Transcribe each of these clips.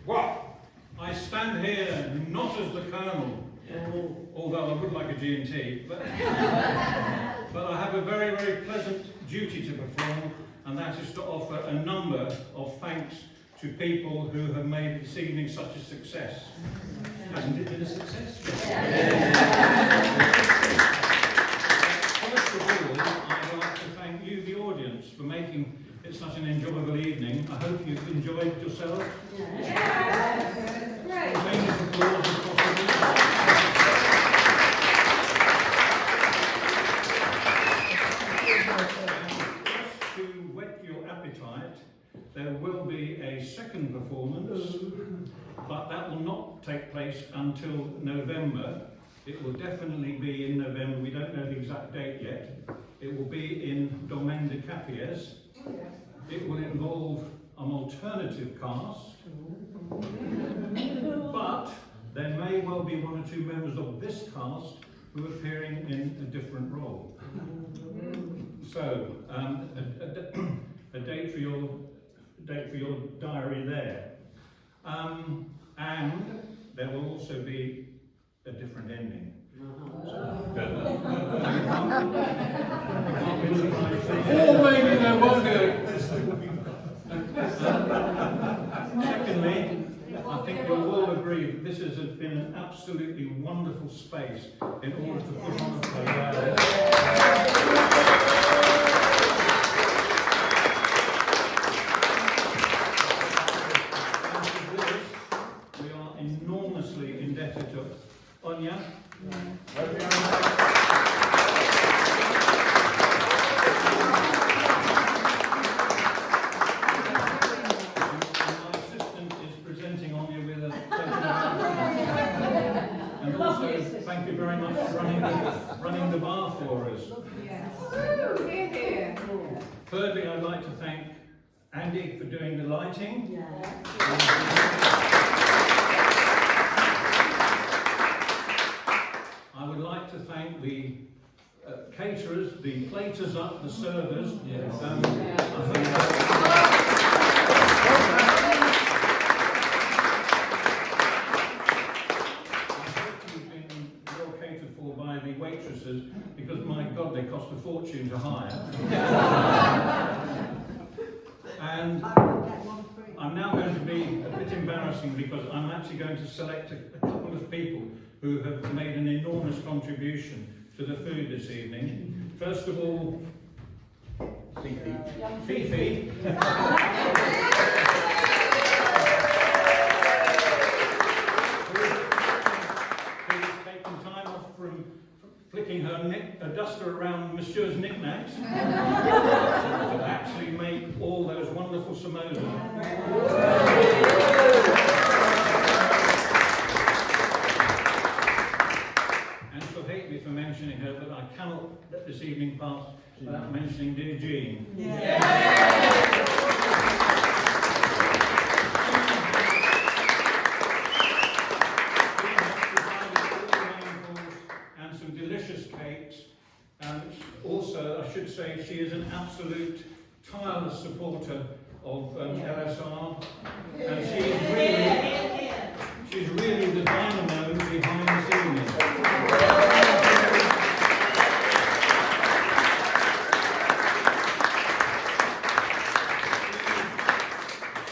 Well, I stand here not as the Colonel, although I would like a G&T, but I have a very, very pleasant duty to perform, and that is to offer a number of thanks to people who have made this evening such a success. Hasn't it been a success? First of all, I'd like to thank you, the audience, for making it such an enjoyable evening. I hope you've enjoyed yourselves. Great. Spontaneous applause if possible. Just to whet your appetite, there will be a second performance, but that will not take place until November. It will definitely be in November. We don't know the exact date yet. It will be in Domaine de Capiès. It will involve an alternative cast, but there may well be one or two members of this cast who are appearing in a different role. So, a date for your diary there, and there will also be a different ending. Or maybe there won't be. Secondly, I think you'll all agree that this has been an absolutely wonderful space in order to put on a play. We are enormously indebted to Anya. Thank you very much for running the bar for us. Yes. Thirdly, I'd like to thank Andy for doing the lighting. I would like to thank the caterers, the platers up, the servers. By the waitresses, because my God, they cost a fortune to hire. And I'm now going to be a bit embarrassing because I'm actually going to select a couple of people who have made an enormous contribution to the food this evening. First of all, Fifi. Flicking her duster around Monsieur's knickknacks to actually make all those wonderful samosas. And she'll hate me for mentioning her, but I cannot let this evening pass without mentioning dear Jean. Also, I should say she is an absolute tireless supporter of LSR, and she's really the dynamo behind this evening.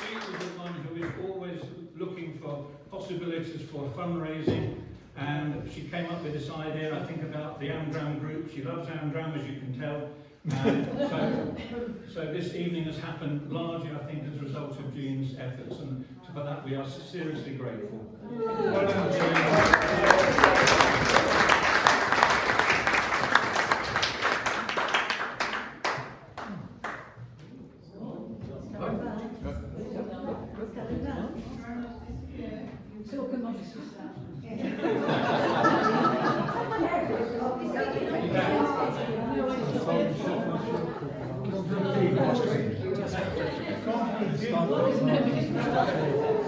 She is the one who is always looking for possibilities for fundraising. And she came up with this idea, I think, about the Amdram group. She loves Amdram, as you can tell. And so this evening has happened largely, I think, as a result of Jean's efforts, and for that we are seriously grateful. Well done, Jean.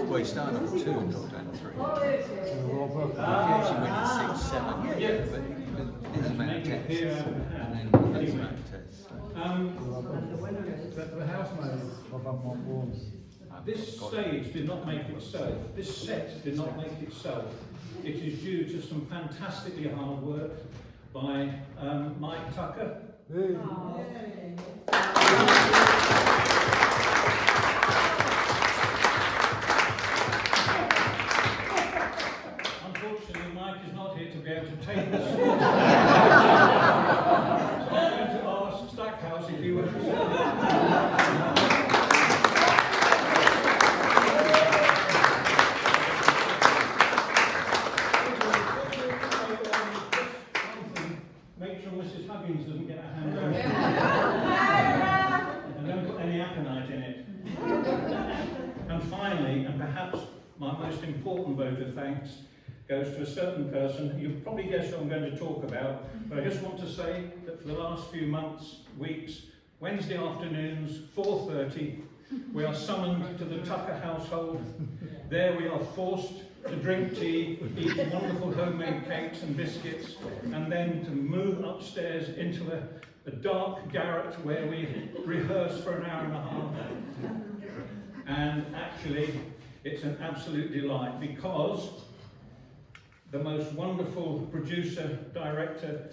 Well, he started off 2 and got down to 3. He actually went in 6, 7, but he was made of tests, and then he made tests. The housemaid this stage did not make itself. This set did not make itself. It is due to some fantastically hard work by Mike Tucker. Unfortunately, Mike is not here to be able to take this. So I'm going to ask Stackhouse if he would make sure Mrs. Huggins doesn't get her hand on it. And don't put any aconite in it. And finally, and perhaps my most important vote of thanks, goes to a certain person. You've probably guessed what I'm going to talk about, but I just want to say that for the last few months, weeks, Wednesday afternoons, 4:30, we are summoned to the Tucker household. There we are forced to drink tea, eat wonderful homemade cakes and biscuits, and then to move upstairs into a dark garret where we rehearse for an hour and a half. And actually, it's an absolute delight because the most wonderful producer, director,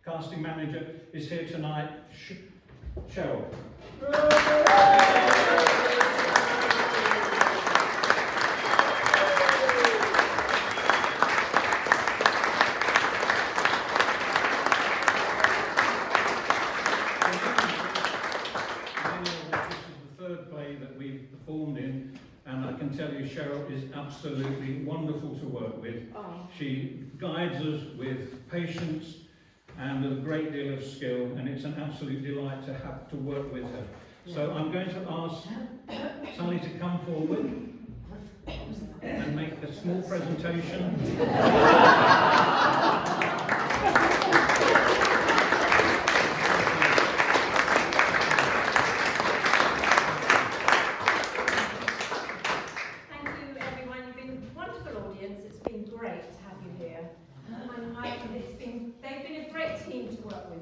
casting manager is here tonight, Cheryl. And I can tell you Cheryl is absolutely wonderful to work with. She guides us with patience and a great deal of skill, and it's an absolute delight to have to work with her. So I'm going to ask Sally to come forward and make a small presentation.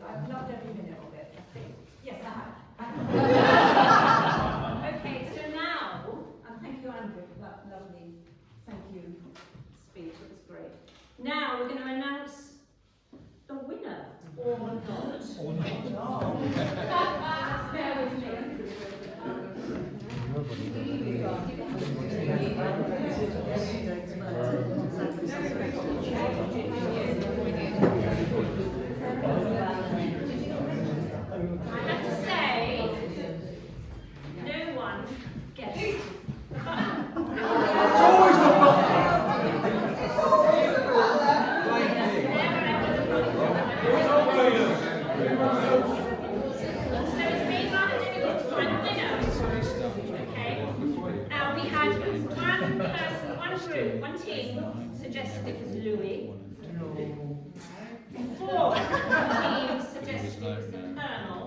I've loved every minute of it, I think. Yes, I have. Okay, so now, and thank you, Andrew, for that lovely thank you speech. It was great. Now we're going to announce the winner, or not. Or not. Bear with me. I have to say, no one guessed. So it's been rather difficult to find a winner. Okay. Now we had one person, one group, one team suggested it was Louis. 4 teams suggested it was the Colonel.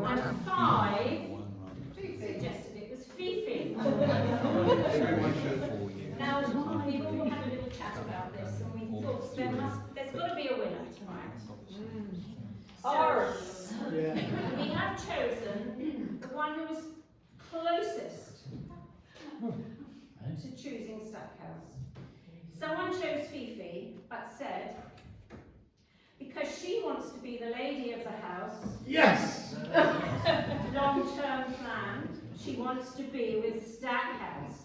And 5 suggested it was Fifi. Now, we've all had a little chat about this, and we thought there's got to be a winner tonight. So, we have chosen the one who was closest to choosing Stackhouse. Someone chose Fifi, but said, because she wants to be the lady of the house. Yes! Long-term plan. She wants to be with Stackhouse.